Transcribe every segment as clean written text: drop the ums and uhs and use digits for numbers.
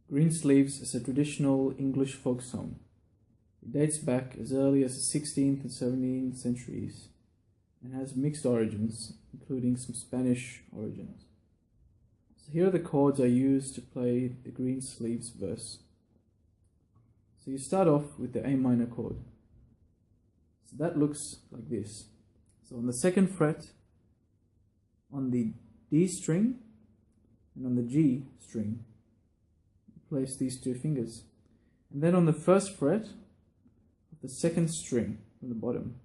Greensleeves is a traditional English folk song. It dates back as early as the 16th and 17th centuries and has mixed origins, including some Spanish origins. So here are the chords I use to play the Greensleeves verse. So you start off with the A minor chord. So that looks like this. So on the second fret, on the D string, and on the G string, place these two fingers, and then on the first fret of the second string from the bottom.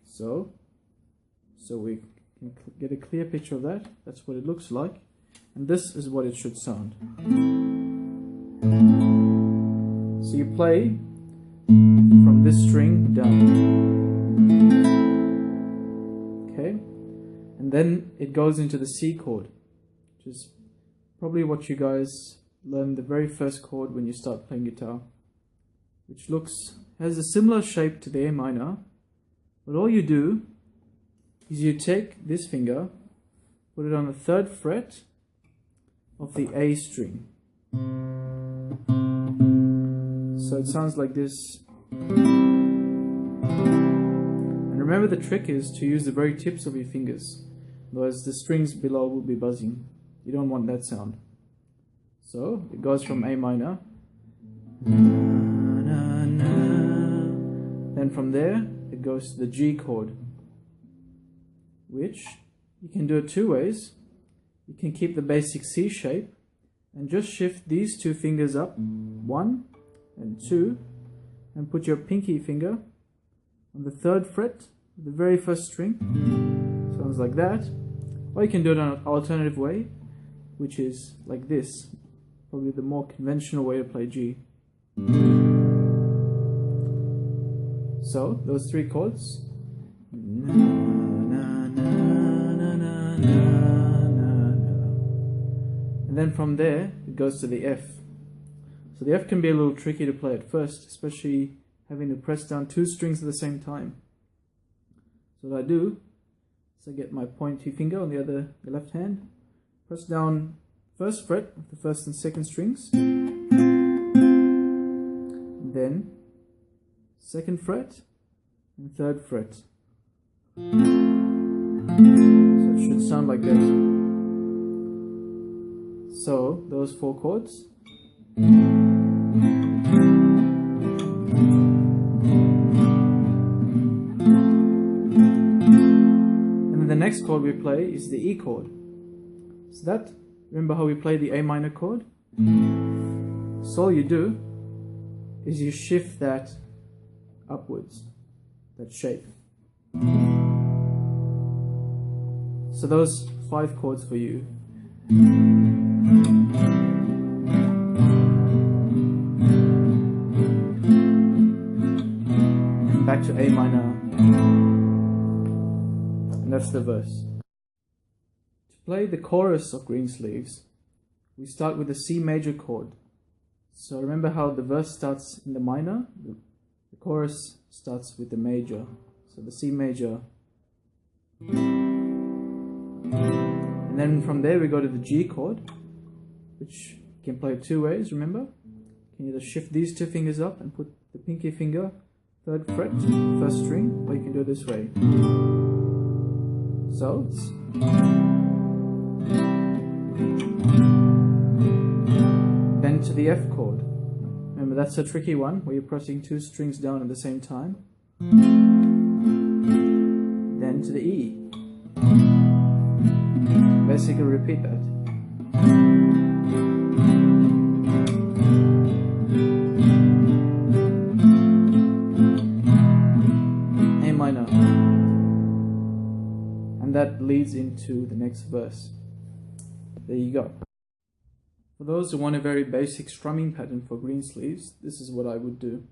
So we can get a clear picture of that. That's what it looks like, and this is what it should sound. So you play from this string down, okay, and then it goes into the C chord, which is probably what you guys learn the very first chord when you start playing guitar, which has a similar shape to the A minor, but all you do is you take this finger, put it on the third fret of the A string. So it sounds like this. And remember, the trick is to use the very tips of your fingers, otherwise the strings below will be buzzing. You don't want that sound. So it goes from A minor, then from there it goes to the G chord, which you can do it two ways. You can keep the basic C shape and just shift these two fingers up, 1 and 2, and put your pinky finger on the third fret of the very first string. Sounds like that. Or you can do it on an alternative way, which is like this. Probably the more conventional way to play G. So, those three chords. And then from there, it goes to the F. So the F can be a little tricky to play at first, especially having to press down two strings at the same time. So what I do is I get my pointy finger on the left hand, press down first fret of the first and second strings, and then second fret and third fret. So it should sound like that. So those four chords. And then the next chord we play is the E chord. So that, remember how we play the A minor chord? So all you do is you shift that upwards, that shape. So those 5 chords for you. A minor, and that's the verse. To play the chorus of Greensleeves, we start with the C major chord. So remember how the verse starts in the minor? The chorus starts with the major. So the C major. And then from there we go to the G chord, which you can play two ways, remember? You can either shift these two fingers up and put the pinky finger 3rd fret, 1st string, or you can do it this way. So it's then to the F chord. Remember, that's a tricky one where you're pressing 2 strings down at the same time. Then to the E. Basically repeat that. A minor. And that leads into the next verse. There you go. For those who want a very basic strumming pattern for Greensleeves, this is what I would do.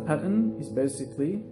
Pattern is basically